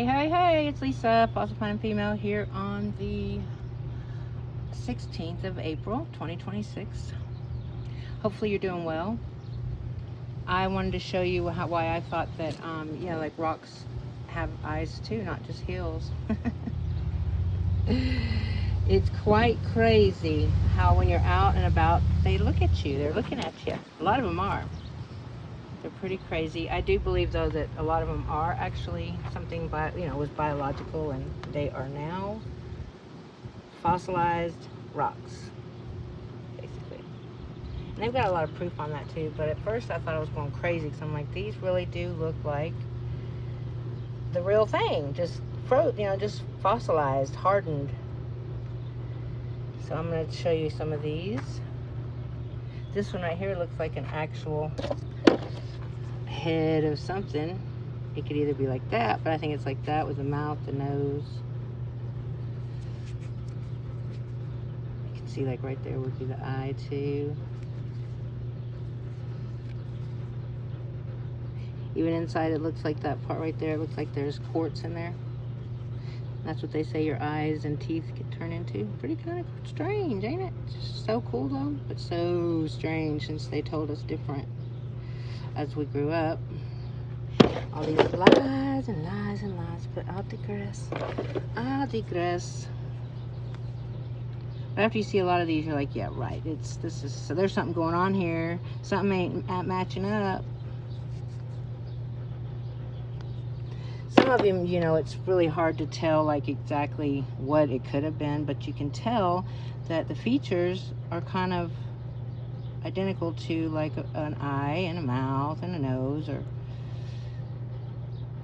Hey, it's Lisa, Fossil Planet Female, here on the 16th of April, 2026. Hopefully you're doing well. I wanted to show you why I thought that, like rocks have eyes too, not just hills. It's quite crazy how when you're out and about, they look at you. They're looking at you. A lot of them are. They're pretty crazy. I do believe, though, that a lot of them are actually something, was biological, and they are now fossilized rocks, basically. And they've got a lot of proof on that, too. But at first, I thought I was going crazy, because I'm like, these really do look like the real thing. Just fossilized, hardened. So I'm going to show you some of these. This one right here looks like an actual head of something. It could either be like that, but I think it's like that with the mouth, the nose. You can see like right there would be the eye too. Even inside it looks like that part right there. It looks like there's quartz in there. That's what they say your eyes and teeth could turn into. Pretty kind of strange, ain't it? Just so cool though, but so strange since they told us different as we grew up. All these lies and lies and lies, but I'll digress. But after you see a lot of these, you're like, yeah, right. So there's something going on here. Something ain't matching up. Some of them, it's really hard to tell like exactly what it could have been, but you can tell that the features are kind of identical to like an eye and a mouth and a nose, or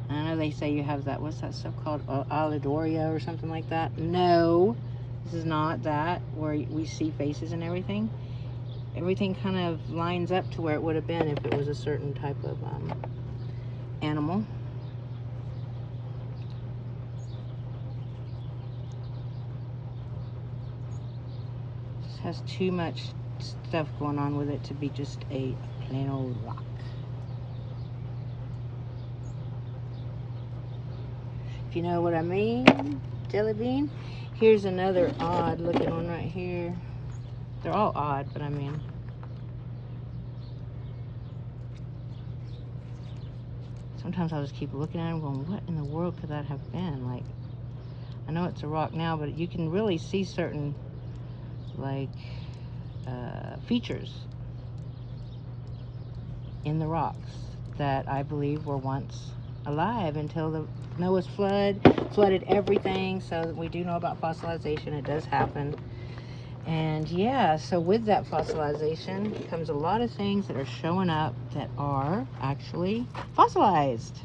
I know they say you have that, what's that stuff called, Alidoria or something like that. No, this is not that, where we see faces and everything. Everything kind of lines up to where it would have been if it was a certain type of animal. Just has too much stuff going on with it to be just a plain old rock. If you know what I mean, jelly bean. Here's another odd looking one right here. They're all odd, but I mean, sometimes I'll just keep looking at them going, what in the world could that have been? Like, I know it's a rock now, but you can really see certain like features in the rocks that I believe were once alive until the Noah's flooded everything. So we do know about fossilization. It does happen. And yeah, so with that fossilization comes a lot of things that are showing up that are actually fossilized.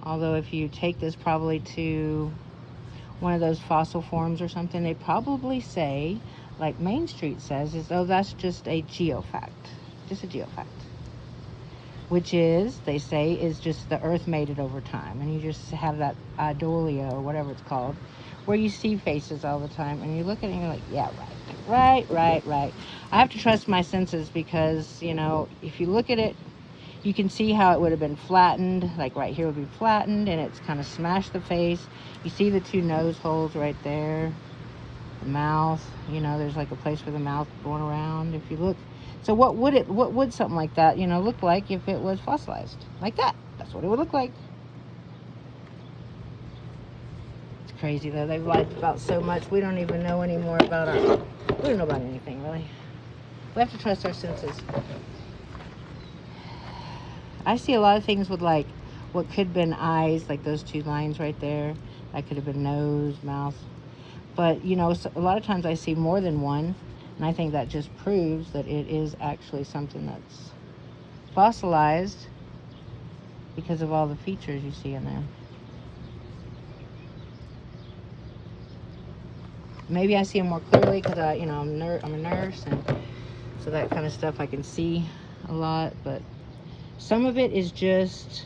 Although if you take this probably to one of those fossil forms or something, they probably say, like Main Street says, that's just a geofact. Just a geofact. Which is, they say, is just the earth made it over time. And you just have that idolia, or whatever it's called, where you see faces all the time. And you look at it and you're like, yeah, right. I have to trust my senses because, if you look at it, you can see how it would have been flattened. Like right here would be flattened, and it's kind of smashed the face. You see the two nose holes right there. The mouth, there's like a place for the mouth going around. If you look, so what would something like that, look like if it was fossilized? Like that. That's what it would look like. It's crazy though. They've lied about so much. We don't even know anymore about we don't know about anything really. We have to trust our senses. I see a lot of things with like what could have been eyes, like those two lines right there. That could have been nose, mouth. But, a lot of times I see more than one, and I think that just proves that it is actually something that's fossilized because of all the features you see in there. Maybe I see them more clearly because I'm a nurse, and so that kind of stuff I can see a lot. But some of it is just,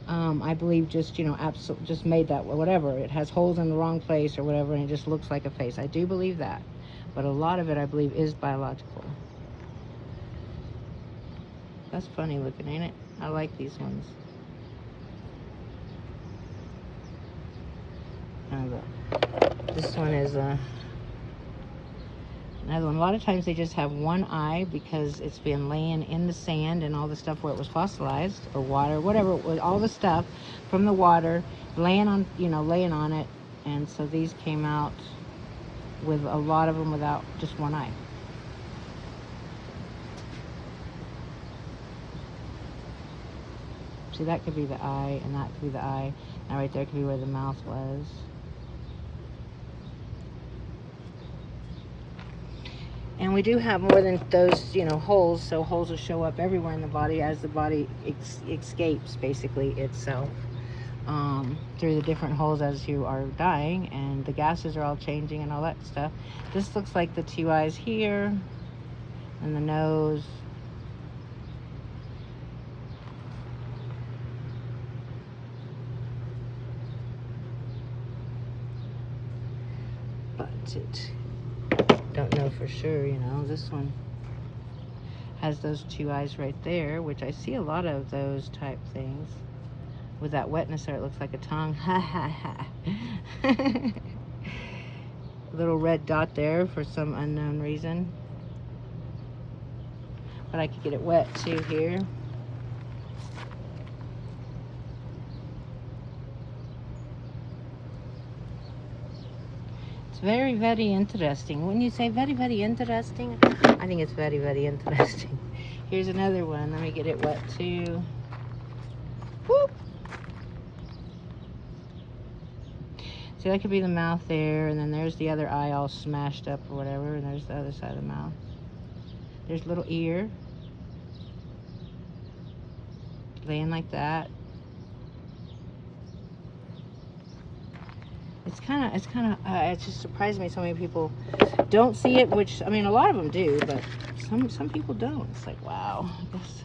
I believe, just just made that whatever. It has holes in the wrong place or whatever, and it just looks like a face. I do believe that, but a lot of it I believe is biological. That's funny looking, ain't it? I like these ones. This one is another one. A lot of times they just have one eye because it's been laying in the sand and all the stuff where it was fossilized, or water, whatever it was, all the stuff from the water laying on, laying on it. And so these came out with a lot of them without just one eye. See, that could be the eye, and that could be the eye. Now right there could be where the mouth was. And we do have more than those, holes, so holes will show up everywhere in the body as the body escapes, basically, itself through the different holes as you are dying, and the gases are all changing and all that stuff. This looks like the two eyes here, and the nose. But don't know for sure, this one has those two eyes right there, which I see a lot of those type things with that wetness there. It looks like a tongue. Ha ha ha. Little red dot there for some unknown reason, but I could get it wet too here. Very, very interesting. When you say very, very interesting, I think it's very, very interesting. Here's another one. Let me get it wet too. Whoop. See, that could be the mouth there, and then there's the other eye all smashed up or whatever, and there's the other side of the mouth. There's a little ear laying like that. It just surprised me so many people don't see it, which, a lot of them do, but some people don't. It's like, wow, I guess.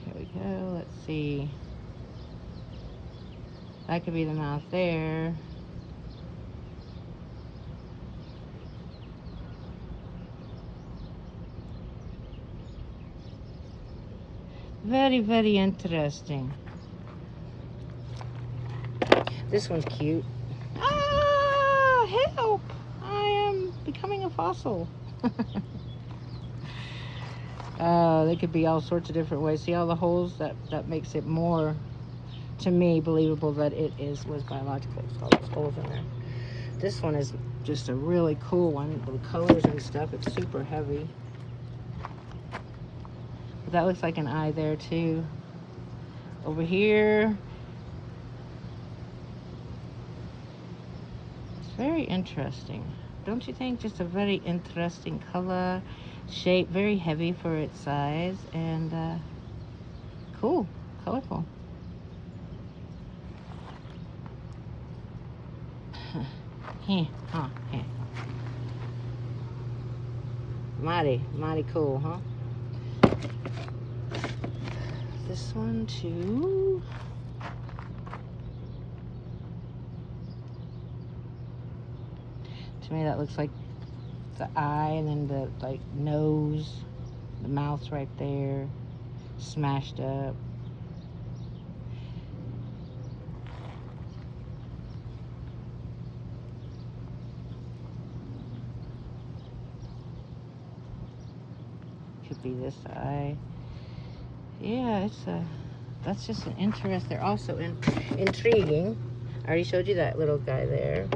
Here we go, let's see. That could be the mouth there. Very, very interesting. This one's cute. Ah, help! I am becoming a fossil. They could be all sorts of different ways. See all the holes? That makes it more, to me, believable that was biological. It's all those holes in there. This one is just a really cool one. The colors and stuff, it's super heavy. But that looks like an eye there too. Over here, very interesting, don't you think? Just a very interesting color, shape, very heavy for its size, and cool, colorful. Mighty cool, huh? This one too. To me, that looks like the eye, and then the nose, the mouth's right there, smashed up. Could be this eye. Yeah, that's just an interest. They're also intriguing. I already showed you that little guy there.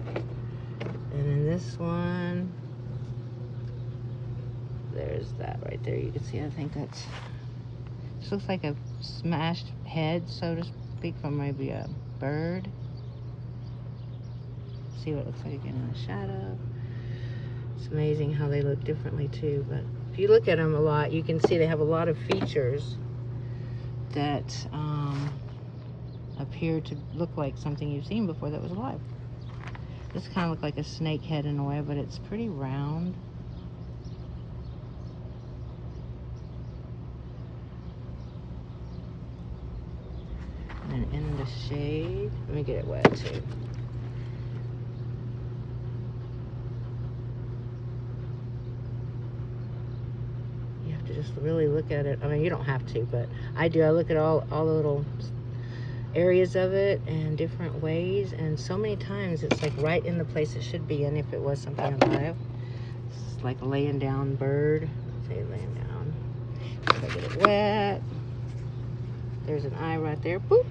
And then this one, there's that right there. You can see, I think this looks like a smashed head, so to speak, from maybe a bird. See what it looks like again in the shadow. It's amazing how they look differently too, but if you look at them a lot, you can see they have a lot of features that appear to look like something you've seen before that was alive. This kind of looks like a snake head in a way, but it's pretty round. And then in the shade, let me get it wet too. You have to just really look at it. You don't have to, but I do. I look at all the little areas of it and different ways, and so many times it's like right in the place it should be in if it was something alive. It's like a laying down bird. Say laying down. If I get it wet. There's an eye right there. Boop.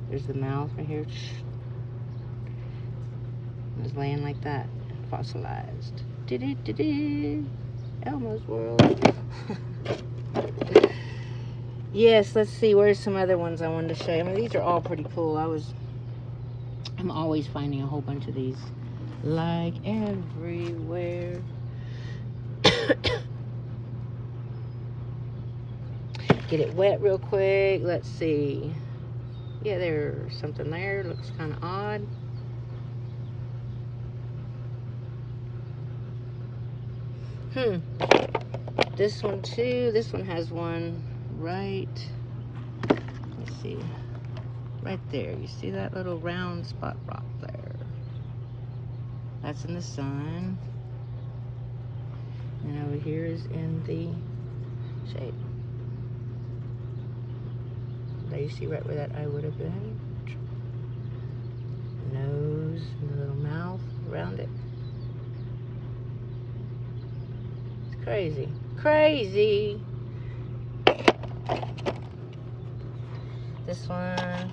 There's the mouth right here. It's laying like that. Fossilized. Elmo's World. Yes, let's see. Where's some other ones I wanted to show you? I mean, these are all pretty cool. I'm always finding a whole bunch of these. Like everywhere. Get it wet real quick. Let's see. Yeah, there's something there. Looks kind of odd. This one too. This one has one right. Let's see. Right there. You see that little round spot rock there? That's in the sun. And over here is in the shade. There you see right where that eye would have been. Nose and the little mouth around it. It's crazy. Crazy. This one.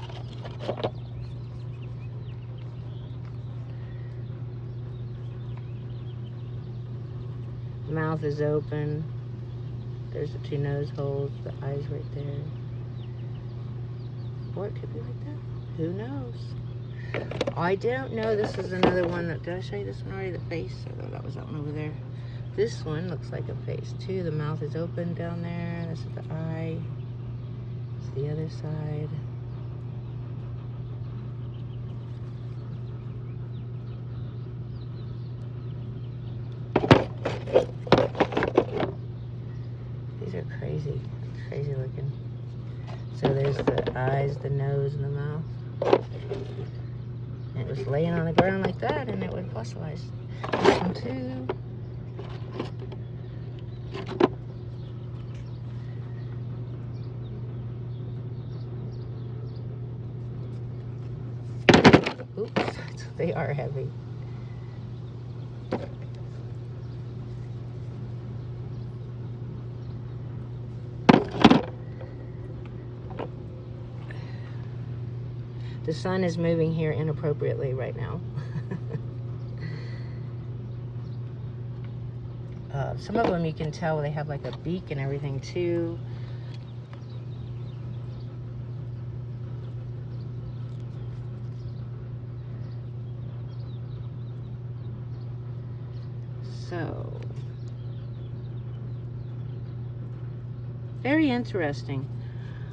Mouth is open. There's the two nose holes, the eyes right there. Or it could be like that. Who knows? I don't know. This is another one that, did I show you this one already? The face? Oh, that was that one over there. This one looks like a face too. The mouth is open down there. This is the eye. It's the other side. These are crazy. Crazy looking. So there's the eyes, the nose, and the mouth. And it was laying on the ground like that, and it would fossilize. This one too. Oops, they are heavy. The sun is moving here inappropriately right now. Some of them you can tell they have like a beak and everything too. So, very interesting.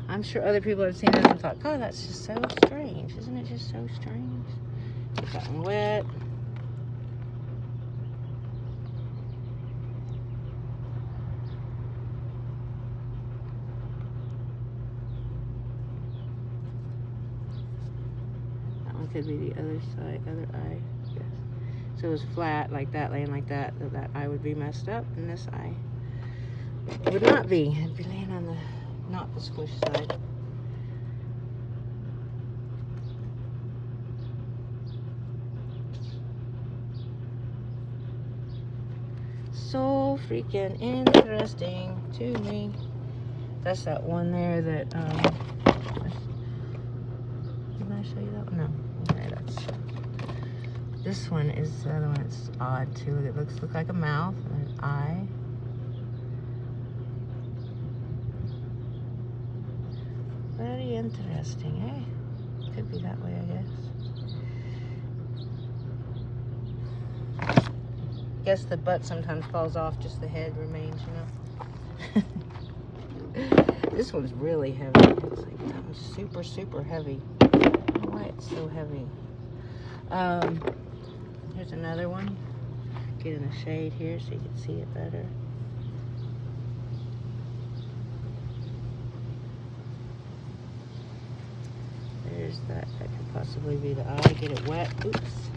I'm sure other people have seen this and thought, God, that's just so strange. Isn't it just so strange? Get that one wet. That one could be the other side, other eye. Yes. So it was flat like that, laying like that. That eye would be messed up, and this eye would not be. It'd be laying on the not the squish side. So freaking interesting to me. That's that one there that didn't I show you that one? No. Okay, that's this one is the other one. It's odd too. It look like a mouth and an eye. Very interesting, eh? Could be that way, I guess. Guess the butt sometimes falls off, just the head remains, you know. This one's really heavy. It's like that one's super, super heavy. I don't know why it's so heavy. Here's another one. Get in the shade here so you can see it better. There's that could possibly be the eye. Get it wet. Oops.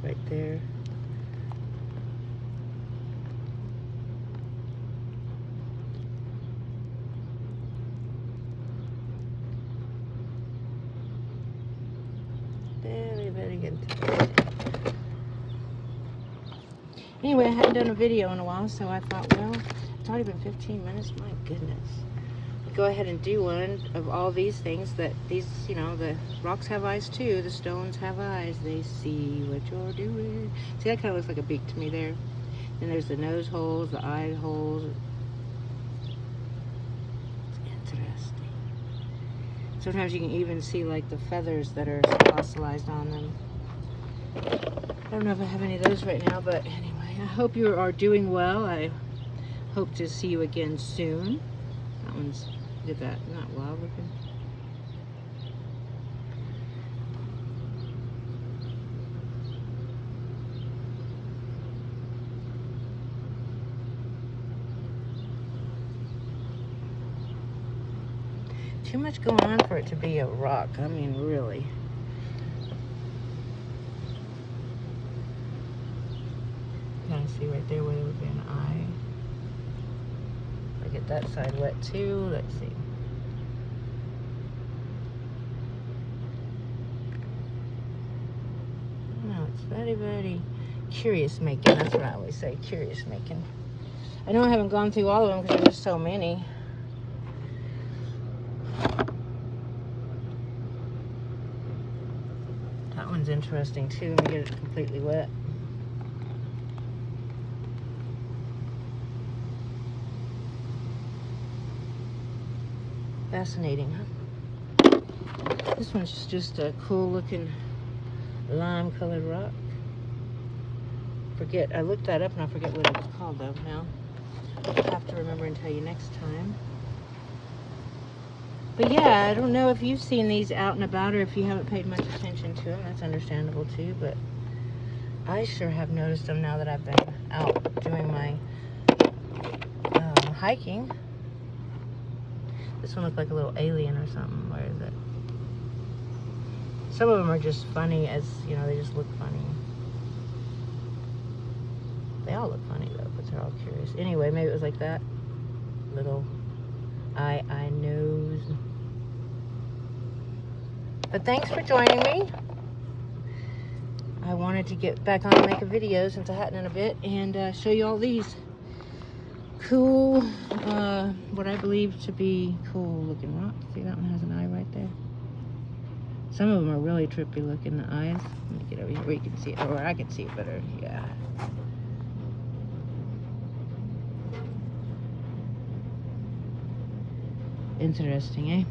right there. Very, very good. Anyway, I hadn't done a video in a while, so I thought, well, it's already been 15 minutes. My goodness. I'll go ahead and do one of all these things that these, you know, the rocks have eyes too. The stones have eyes. They see what you're doing. See, that kind of looks like a beak to me there. Then there's the nose holes, the eye holes. It's interesting. Sometimes you can even see like the feathers that are fossilized on them. I don't know if I have any of those right now, but anyway, I hope you are doing well. I hope to see you again soon. That one's, did that, not wild looking. Too much going on for it to be a rock. I mean, really. Kind of see right there where there would be an eye. I get that side wet too. Let's see. No, it's very, very curious making. That's what I always say, curious making. I know I haven't gone through all of them because there's so many. That one's interesting too. Let me get it completely wet. Fascinating, huh? This one's just a cool looking lime colored rock. I looked that up and I forget what it was called though now. I'll have to remember and tell you next time. But yeah, I don't know if you've seen these out and about or if you haven't paid much attention to them. That's understandable too, but I sure have noticed them now that I've been out doing my hiking. This one looked like a little alien or something. Where is it? Some of them are just funny as, you know, they just look funny. They all look funny though, but they're all curious. Anyway, maybe it was like that. Little eye nose. But thanks for joining me. I wanted to get back on and make a video since I hadn't in a bit and show you all these cool, what I believe to be cool looking rocks. See, that one has an eye right there. Some of them are really trippy looking, the eyes. Let me get over here where you can see it, or I can see it better. Yeah. Interesting, eh?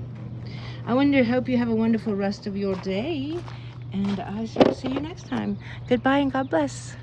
Hope you have a wonderful rest of your day, and I shall see you next time. Goodbye and God bless.